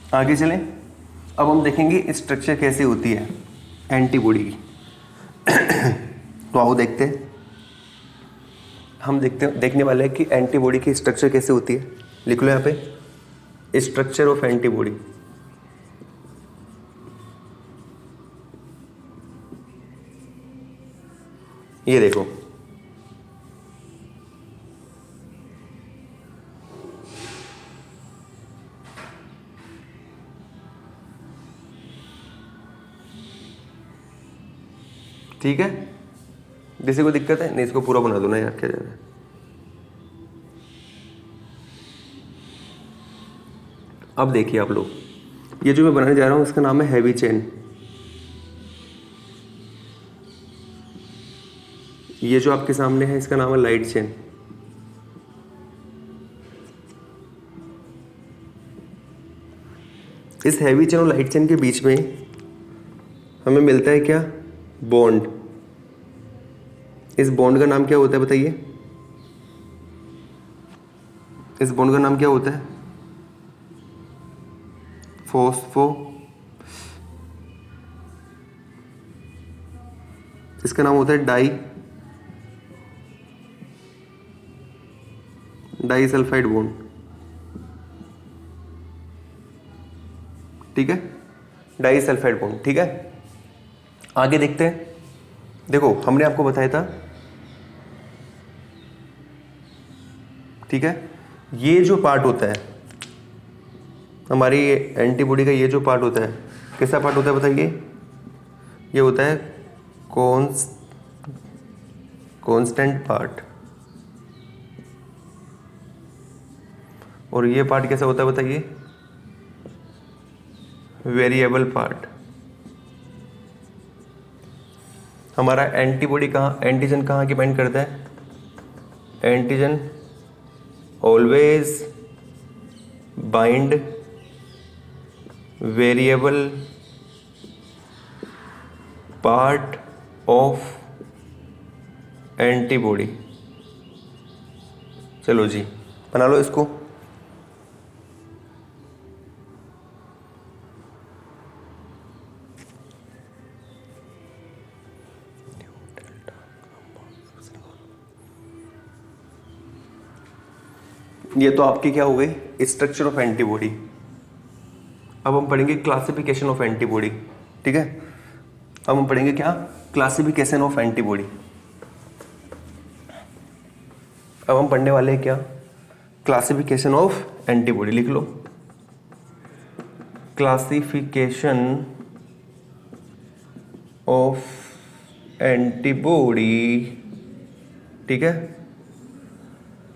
आगे चलें, अब हम देखेंगे स्ट्रक्चर कैसे होती है एंटीबॉडी की। तो आओ देखते हैं, हम देखने वाले हैं कि एंटीबॉडी की स्ट्रक्चर कैसे होती है। लिख लो यहाँ पे स्ट्रक्चर ऑफ एंटीबॉडी। ये देखो, ठीक है। जैसे कोई दिक्कत है नहीं, इसको पूरा बना दो ना यार, क्या जा रहा है। अब देखिए आप लोग, ये जो मैं बनाने जा रहा हूं इसका नाम है हैवी चेन। ये जो आपके सामने है इसका नाम है लाइट चेन। इस हैवी चेन और लाइट चेन के बीच में हमें मिलता है क्या, बॉन्ड। इस बॉन्ड का नाम क्या होता है बताइए, इस बॉन्ड का नाम क्या होता है, फॉस्फो, इसका नाम होता है डाई सल्फाइड बॉन्ड, ठीक है, डाई सल्फाइड बॉन्ड, ठीक है। आगे देखते हैं। देखो हमने आपको बताया था, ठीक है, ये जो पार्ट होता है हमारी एंटीबॉडी का, ये जो पार्ट होता है कैसा पार्ट होता है बताइए, ये होता है कांस्टेंट पार्ट। और ये पार्ट कैसा होता है बताइए, वेरिएबल पार्ट। हमारा एंटीबॉडी कहाँ, एंटीजन कहाँ डिपेंड करता है, antigen always bind variable part of antibody. चलो जी बना लो इसको। ये तो आपकी क्या हो गई, स्ट्रक्चर ऑफ एंटीबॉडी। अब हम पढ़ेंगे क्लासिफिकेशन ऑफ एंटीबॉडी, ठीक है। अब हम पढ़ेंगे क्या, क्लासिफिकेशन ऑफ एंटीबॉडी। अब हम पढ़ने वाले हैं क्या, क्लासिफिकेशन ऑफ एंटीबॉडी। लिख लो, क्लासिफिकेशन ऑफ एंटीबॉडी, ठीक है।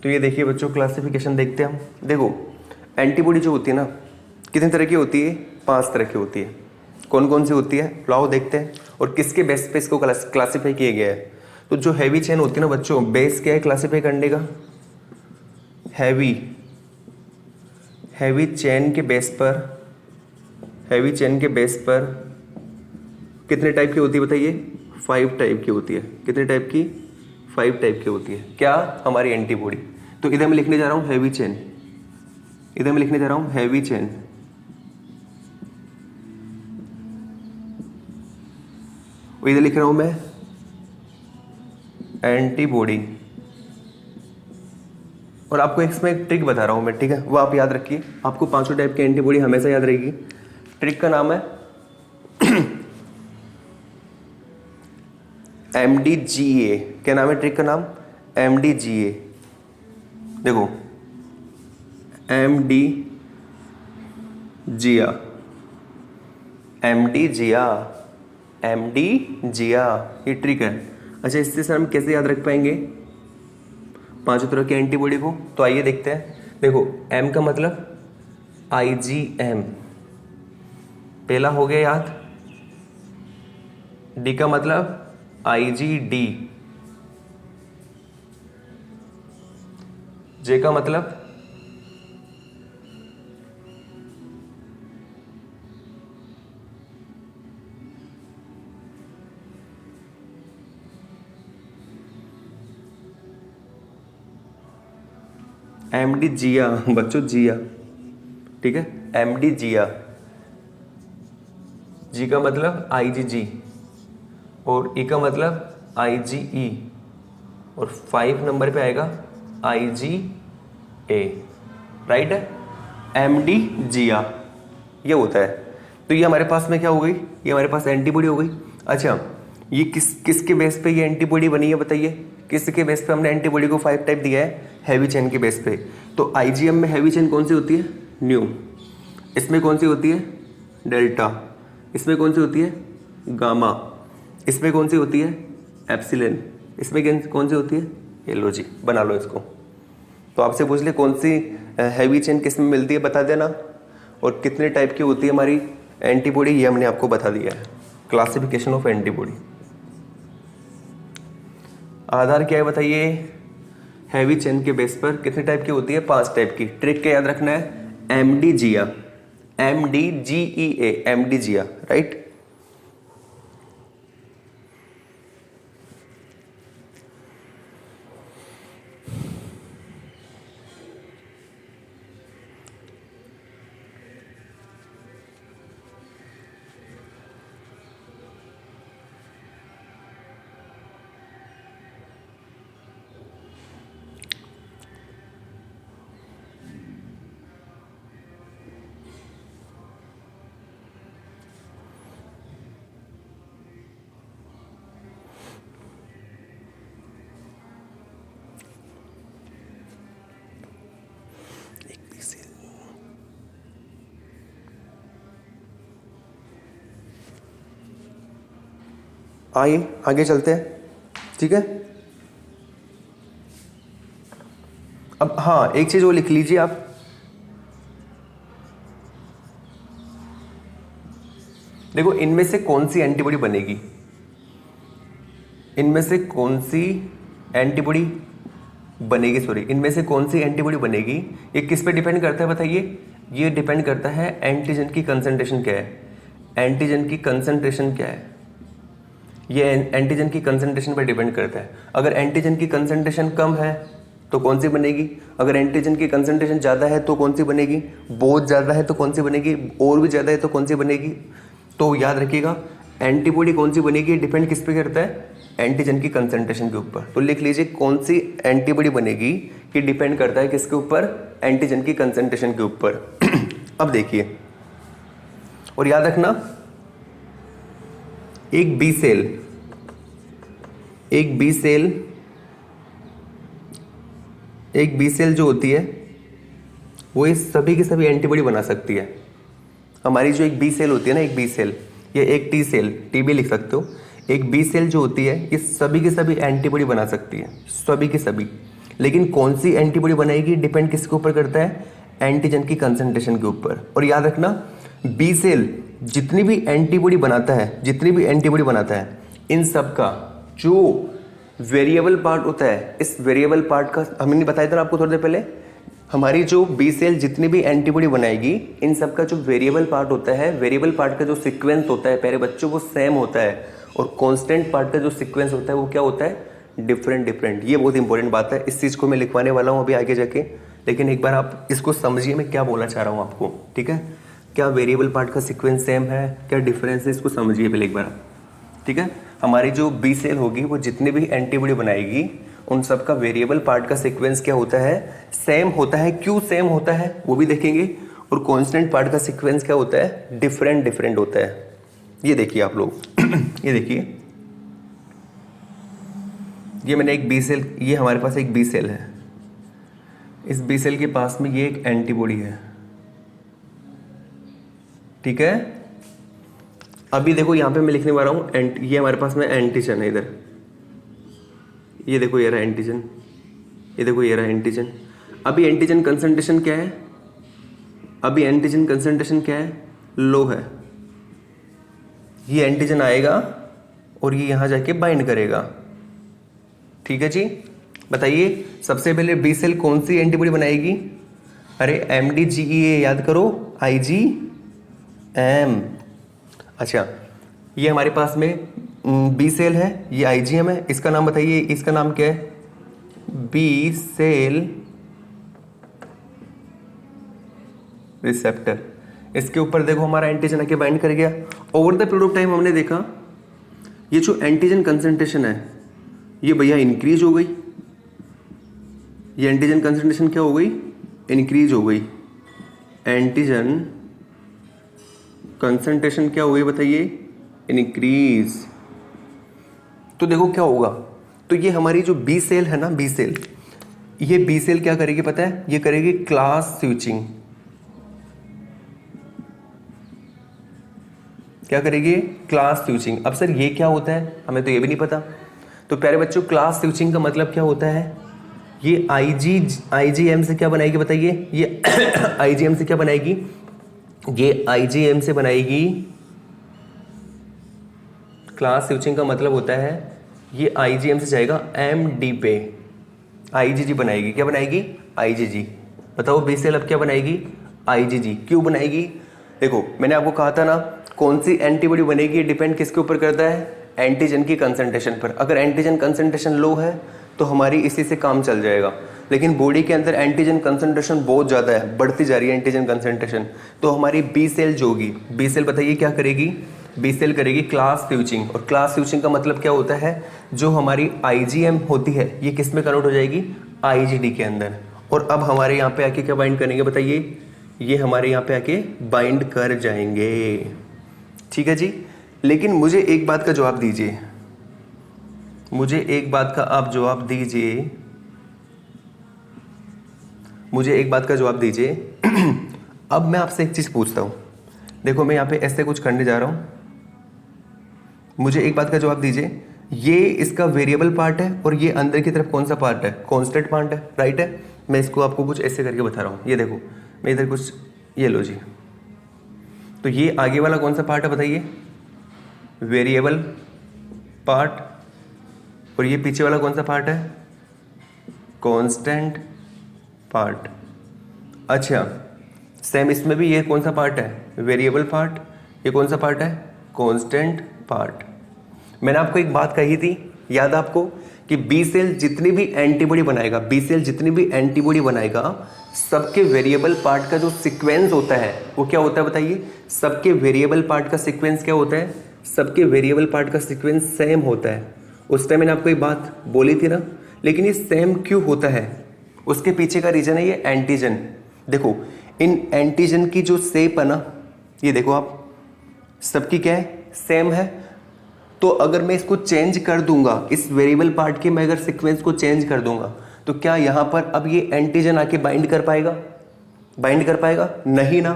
तो ये देखिए बच्चों, क्लासिफिकेशन देखते हैं हम। देखो एंटीबॉडी जो होती है ना, कितने तरह की होती है, 5 तरह की होती है। कौन कौन सी होती है, लाओ देखते हैं, और किसके बेस पे इसको क्लासिफाई किया गया है। तो जो हैवी चेन होती है ना बच्चों, बेस क्या है क्लासिफाई करने का, हैवी चेन के बेस पर, हैवी चेन के बेस पर कितने टाइप की होती है बताइए, 5 टाइप की होती है। कितने टाइप की, 5 टाइप की होती है। क्या, हमारी एंटीबॉडी। तो इधर मैं लिखने जा रहा हूं हैवी चेन, इधर मैं लिखने जा रहा हूं हैवी चेन, और इधर लिख रहा हूं मैं एंटीबॉडी। और आपको इसमें एक ट्रिक बता रहा हूं मैं, ठीक है, वो आप याद रखिए। आपको 5 टाइप की एंटीबॉडी हमेशा याद रहेगी। ट्रिक का नाम है MDGA। क्या नाम है ट्रिक का नाम, MDGA। देखो MDGA, ये ट्रिक है। अच्छा इससे सर हम कैसे याद रख पाएंगे 5 तरह की एंटीबॉडी को, तो आइए देखते हैं। देखो M का मतलब IgM, पहला हो गया याद। D का मतलब IgD, J का मतलब MD जिया, बच्चों जिया। ठीक है, MD जिया, जी का मतलब IgG और ई का मतलब IgE और 5 नंबर पे आएगा IgA, राइट है, MD जिया ये होता है। तो ये हमारे पास में क्या हो गई, ये हमारे पास एंटीबॉडी हो गई। अच्छा, ये किसके बेस पे ये एंटीबॉडी बनी है बताइए, किसके बेस पे हमने एंटीबॉडी को 5 टाइप दिया है, हैवी चेन के बेस पे। तो IgM में हैवी चेन कौन सी होती है, न्यू, इसमें कौन सी होती है, डेल्टा, इसमें कौन सी होती है, गामा, इसमें कौन सी होती है, एप्सिलन, इसमें कौन सी होती है, एलो जी। बना लो इसको। तो आपसे पूछ ले कौन सी हैवी चेन किस में मिलती है बता देना, और कितने टाइप की होती है हमारी एंटीबॉडी ये हमने आपको बता दिया है। Classification of antibody. आधार क्या है बताइए, हैवी चेन के बेस पर कितने टाइप की होती है, 5 टाइप की। ट्रिक क्या याद रखना है, MD जिया, MDGEA, MD जिया, राइट। आइए आगे चलते हैं, ठीक है। अब हाँ, एक चीज वो लिख लीजिए आप, देखो इनमें से कौन सी एंटीबॉडी बनेगी, इनमें से कौन सी एंटीबॉडी बनेगी, सॉरी, इनमें से कौन सी एंटीबॉडी बनेगी, ये किस पे डिपेंड करता है बताइए, ये डिपेंड करता है एंटीजन की कंसंट्रेशन क्या है, एंटीजन की कंसंट्रेशन क्या है, ये एंटीजन की कंसंट्रेशन पर डिपेंड करता है। अगर एंटीजन की कंसंट्रेशन कम है तो कौन सी बनेगी, अगर एंटीजन की कंसंट्रेशन ज़्यादा है तो कौन सी बनेगी, बहुत ज़्यादा है तो कौन सी बनेगी, और भी ज़्यादा है तो कौन सी बनेगी। तो याद रखिएगा एंटीबॉडी कौन सी बनेगी डिपेंड किस पे करता है, एंटीजन की कंसंट्रेशन के ऊपर। तो लिख लीजिए कौन सी एंटीबॉडी बनेगी कि डिपेंड करता है किसके ऊपर, एंटीजन की कंसंट्रेशन के ऊपर। अब देखिए और याद रखना, एक बी सेल जो होती है वो इस सभी की सभी एंटीबॉडी बना सकती है। हमारी जो एक बी सेल होती है ना, एक बी सेल या एक टी सेल, टी भी लिख सकते हो, एक बी सेल जो होती है ये सभी की सभी एंटीबॉडी बना सकती है, सभी की सभी। लेकिन कौन सी एंटीबॉडी बनाएगी डिपेंड किसके ऊपर करता है, एंटीजन की कंसंट्रेशन के ऊपर। और याद रखना बी सेल जितनी भी एंटीबॉडी बनाता है, इन सब का जो वेरिएबल पार्ट होता है, इस वेरिएबल पार्ट का हमने बताया था ना आपको थोड़ी देर पहले, हमारी जो बी सेल जितनी भी एंटीबॉडी बनाएगी इन सब का जो वेरिएबल पार्ट होता है, वेरिएबल पार्ट का जो सीक्वेंस होता है प्यारे बच्चों वो सेम होता है, और कांस्टेंट पार्ट का जो सीक्वेंस होता है वो क्या होता है, डिफरेंट। ये बहुत इंपॉर्टेंट बात है, इस चीज़ को मैं लिखवाने वाला हूँ अभी आगे जाके, लेकिन एक बार आप इसको समझिए मैं क्या बोलना चाह रहा हूँ आपको, ठीक है। क्या वेरिएबल पार्ट का सीक्वेंस सेम है, क्या डिफरेंस है, इसको समझिए पहले एक बार, ठीक है। हमारी जो बी सेल होगी वो जितनी भी एंटीबॉडी बनाएगी उन सब का वेरिएबल पार्ट का सीक्वेंस क्या होता है, सेम होता है। क्यों सेम होता है वो भी देखेंगे, और कांस्टेंट पार्ट का सीक्वेंस क्या होता है, डिफरेंट होता है। ये देखिए आप लोग ये देखिए, ये मैंने एक बी सेल, ये हमारे पास एक बी सेल है, इस बी सेल के पास में ये एक एंटीबॉडी है, ठीक है। अभी देखो यहाँ पे मैं लिखने वाला हूँ ये हमारे पास में एंटीजन है इधर, ये देखो ये रहा एंटीजन, ये देखो ये रहा एंटीजन। अभी एंटीजन कंसंट्रेशन क्या है, अभी एंटीजन कंसंट्रेशन क्या है, लो है। ये एंटीजन आएगा और ये यहाँ जाके बाइंड करेगा, ठीक है जी। बताइए सबसे पहले बी सेल कौन सी एंटीबॉडी बनाएगी, अरे MDGEA याद करो, IgM। अच्छा, ये हमारे पास में बी सेल है, ये IgM है, इसका नाम बताइए, इसका नाम क्या है, बी सेल रिसेप्टर, इसके ऊपर देखो हमारा एंटीजन आके बाइंड कर गया। Over the period of time हमने देखा ये जो एंटीजन कंसंट्रेशन है ये भैया इंक्रीज हो गई, ये एंटीजन कंसंट्रेशन क्या हो गई, इंक्रीज हो गई। एंटीजन कंसंट्रेशन क्या हो गई बताइए, इंक्रीज। तो देखो क्या होगा, तो ये हमारी जो बी सेल है ना, बी सेल, ये बी सेल क्या करेगी पता है, ये करेगी क्लास स्विचिंग। क्या करेगी, क्लास स्विचिंग। अब सर ये क्या होता है, हमें तो ये भी नहीं पता। तो प्यारे बच्चों क्लास स्विचिंग का मतलब क्या होता है, ये आईजीएम से क्या बनाएगी बताइए, ये आईजीएम से क्या बनाएगी, ये आईजीएम से बनाएगी। क्लास स्विचिंग का मतलब होता है ये आईजीएम से जाएगा एमडी पे, आईजीजी बनाएगी। क्या बनाएगी, आईजीजी। बताओ बी सेल अब क्या बनाएगी, आईजीजी। क्यों बनाएगी, देखो मैंने आपको कहा था ना कौन सी एंटीबॉडी बनेगी, डिपेंड किसके ऊपर करता है, एंटीजन की कंसंट्रेशन पर। अगर एंटीजन कंसंट्रेशन लो है तो हमारी इसी से काम चल जाएगा, लेकिन बॉडी के अंदर एंटीजन कंसंट्रेशन बहुत ज़्यादा है, बढ़ती जा रही है एंटीजन कंसंट्रेशन, तो हमारी बी सेल जो होगी, बी सेल बताइए क्या करेगी, बी सेल करेगी क्लास स्विचिंग। और क्लास स्विचिंग का मतलब क्या होता है, जो हमारी आईजीएम होती है ये किस में कन्वर्ट हो जाएगी, आईजीडी के अंदर। और अब हमारे यहाँ पे आके क्या बाइंड करेंगे बताइए, ये हमारे यहाँ पे आके बाइंड कर जाएंगे। ठीक है जी, लेकिन मुझे एक बात का जवाब दीजिए, मुझे एक बात का आप जवाब दीजिए, मुझे एक बात का जवाब दीजिए। अब मैं आपसे एक चीज़ पूछता हूँ, देखो मैं यहाँ पे ऐसे कुछ करने जा रहा हूँ, मुझे एक बात का जवाब दीजिए, ये इसका वेरिएबल पार्ट है और ये अंदर की तरफ कौन सा पार्ट है, कांस्टेंट पार्ट है, राइट है। मैं इसको आपको कुछ ऐसे करके बता रहा हूँ, ये देखो मैं इधर कुछ, ये लो जी, तो ये आगे वाला कौन सा पार्ट है बताइए, वेरिएबल पार्ट, और ये पीछे वाला कौन सा पार्ट है, कांस्टेंट पार्ट। अच्छा सेम इसमें भी ये कौन सा पार्ट है, वेरिएबल पार्ट, ये कौन सा पार्ट है, कांस्टेंट पार्ट। मैंने आपको एक बात कही थी, याद आपको, कि बी सेल जितनी भी एंटीबॉडी बनाएगा, बी सेल जितनी भी एंटीबॉडी बनाएगा, सबके वेरिएबल पार्ट का जो सीक्वेंस होता है वो क्या होता है बताइए, सबके वेरिएबल पार्ट का सीक्वेंस क्या होता है, सबके वेरिएबल पार्ट का सीक्वेंस सेम होता है। उस टाइम मैंने आपको एक बात बोली थी ना, लेकिन ये सेम क्यों होता है, उसके पीछे का रीजन है ये एंटीजन। देखो इन एंटीजन की जो शेप है ना, ये देखो आप, सबकी क्या है, सेम है। तो अगर मैं इसको चेंज कर दूंगा, इस वेरिएबल पार्ट के मैं अगर सीक्वेंस को चेंज कर दूंगा, तो क्या यहाँ पर अब ये एंटीजन आके बाइंड कर पाएगा, बाइंड कर पाएगा, नहीं ना।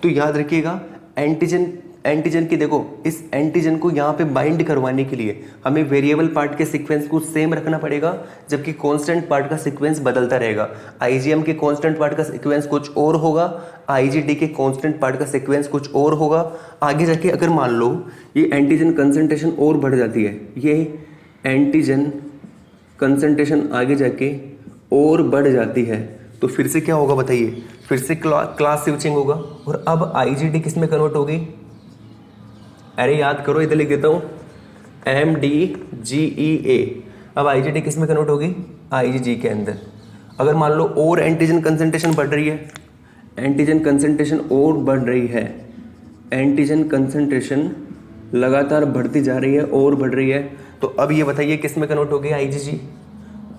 तो याद रखिएगा एंटीजन की, देखो इस एंटीजन को यहाँ पे बाइंड करवाने के लिए हमें वेरिएबल पार्ट के सीक्वेंस को सेम रखना पड़ेगा, जबकि कांस्टेंट पार्ट का सीक्वेंस बदलता रहेगा। आईजीएम के कांस्टेंट पार्ट का सीक्वेंस कुछ और होगा, आईजीडी के कांस्टेंट पार्ट का सीक्वेंस कुछ और होगा। आगे जाके अगर मान लो ये एंटीजन कंसंट्रेशन और बढ़ जाती है, ये एंटीजन कंसंट्रेशन आगे जाके और बढ़ जाती है, तो फिर से क्या होगा बताइए, फिर से क्लास स्विचिंग होगा। और अब आईजीडी किस में कन्वर्ट होगी, अरे याद करो, इधर लिख देता हूँ MDGEA। अब आईजीडी किस में कन्वर्ट होगी, आईजीजी के अंदर। अगर मान लो और एंटीजन कंसंट्रेशन बढ़ रही है, एंटीजन कंसंट्रेशन और बढ़ रही है, एंटीजन कंसंट्रेशन लगातार बढ़ती जा रही है और बढ़ रही है, तो अब ये बताइए किस में कन्वर्ट होगी, आईजीजी,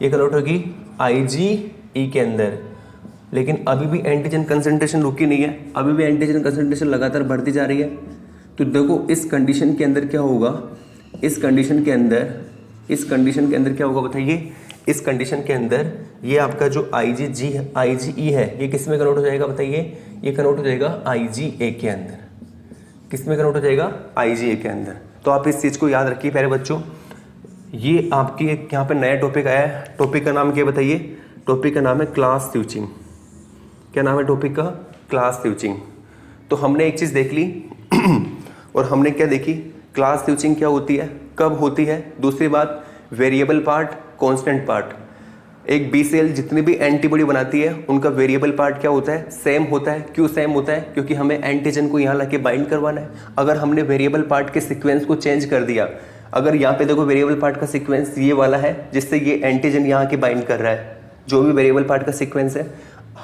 ये कन्वर्ट होगी IgE के अंदर। लेकिन अभी भी एंटीजन कंसंट्रेशन रुकी नहीं है, अभी भी एंटीजन कंसंट्रेशन लगातार बढ़ती जा रही है। तो देखो इस कंडीशन के अंदर क्या होगा, इस कंडीशन के अंदर क्या होगा बताइए, इस कंडीशन के अंदर ये आपका जो IgE है ये किस में कन्वर्ट हो जाएगा बताइए, ये कन्वर्ट हो जाएगा IgA के अंदर। किस में कन्वर्ट हो जाएगा, IgA के अंदर। तो आप इस चीज़ को याद रखिए प्यारे बच्चों। ये आपकी एक यहाँ पे नया टॉपिक आया है, टॉपिक का नाम क्या बताइए, टॉपिक का नाम है क्लास स्विचिंग। क्या नाम है टॉपिक का, क्लास स्विचिंग। तो हमने एक चीज़ देख ली और हमने क्या देखी, क्लास स्विचिंग क्या होती है, कब होती है। दूसरी बात, वेरिएबल पार्ट, कांस्टेंट पार्ट। एक बी सेल जितनी भी एंटीबॉडी बनाती है उनका वेरिएबल पार्ट क्या होता है, सेम होता है। क्यों सेम होता है, क्योंकि हमें एंटीजन को यहाँ लाके बाइंड करवाना है। अगर हमने वेरिएबल पार्ट के सीक्वेंस को चेंज कर दिया, अगर यहाँ पे देखो वेरिएबल पार्ट का सीक्वेंस ये वाला है जिससे ये एंटीजन यहाँ के बाइंड कर रहा है, जो भी वेरिएबल पार्ट का सीक्वेंस है।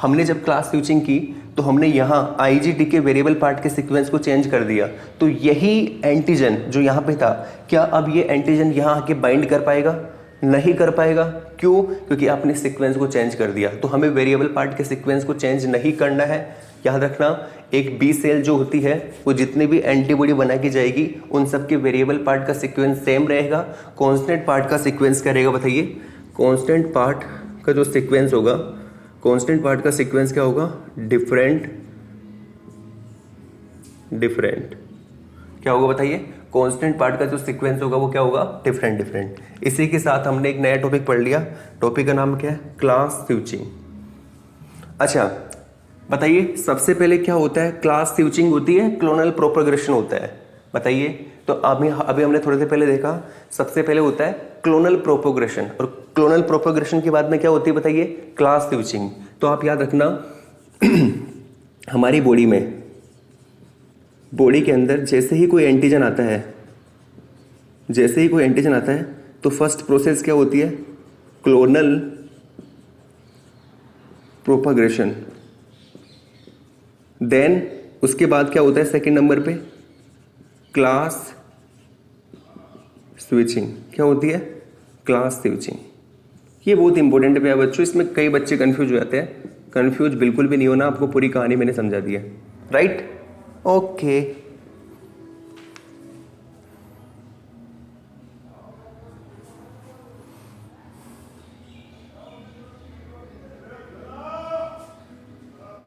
हमने जब क्लास स्विचिंग की तो हमने यहाँ IgT के वेरिएबल पार्ट के सीक्वेंस को चेंज कर दिया, तो यही एंटीजन जो यहाँ पे था, क्या अब ये एंटीजन यहाँ आके बाइंड कर पाएगा? नहीं कर पाएगा। क्यों? क्योंकि आपने सीक्वेंस को चेंज कर दिया। तो हमें वेरिएबल पार्ट के सीक्वेंस को चेंज नहीं करना है। याद रखना, एक बी सेल जो होती है वो जितनी भी एंटीबॉडी बना के जाएगी उन सब के वेरिएबल पार्ट का सीक्वेंस सेम रहेगा। कांस्टेंट पार्ट का सीक्वेंस क्या रहेगा बताइए? कांस्टेंट पार्ट का जो सीक्वेंस होगा, कांस्टेंट पार्ट का सीक्वेंस क्या होगा? डिफरेंट क्या होगा बताइए? कांस्टेंट पार्ट का जो सीक्वेंस होगा वो क्या होगा? डिफरेंट। इसी के साथ हमने एक नया टॉपिक पढ़ लिया। टॉपिक का नाम क्या है? Class switching. अच्छा बताइए, सबसे पहले क्या होता है? क्लास स्विचिंग होती है, क्लोनल प्रोपगेशन होता है। बताइए, तो अभी हमने थोड़ी देर पहले देखा, सबसे पहले होता है क्लोनल प्रोपगेशन, और क्लोनल प्रोपगेशन के बाद में क्या होती है बताइए? Class switching. तो आप याद रखना हमारी बॉडी के अंदर जैसे ही कोई एंटीजन आता है, तो फर्स्ट प्रोसेस क्या होती है? Clonal propagation. देन उसके बाद क्या होता है सेकंड नंबर पे? Class switching. क्या होती है? Class switching. ये बहुत इंपॉर्टेंट है बच्चों, इसमें कई बच्चे कंफ्यूज हो जाते हैं। कंफ्यूज बिल्कुल भी नहीं होना, आपको पूरी कहानी मैंने समझा दी है। राइट? ओके।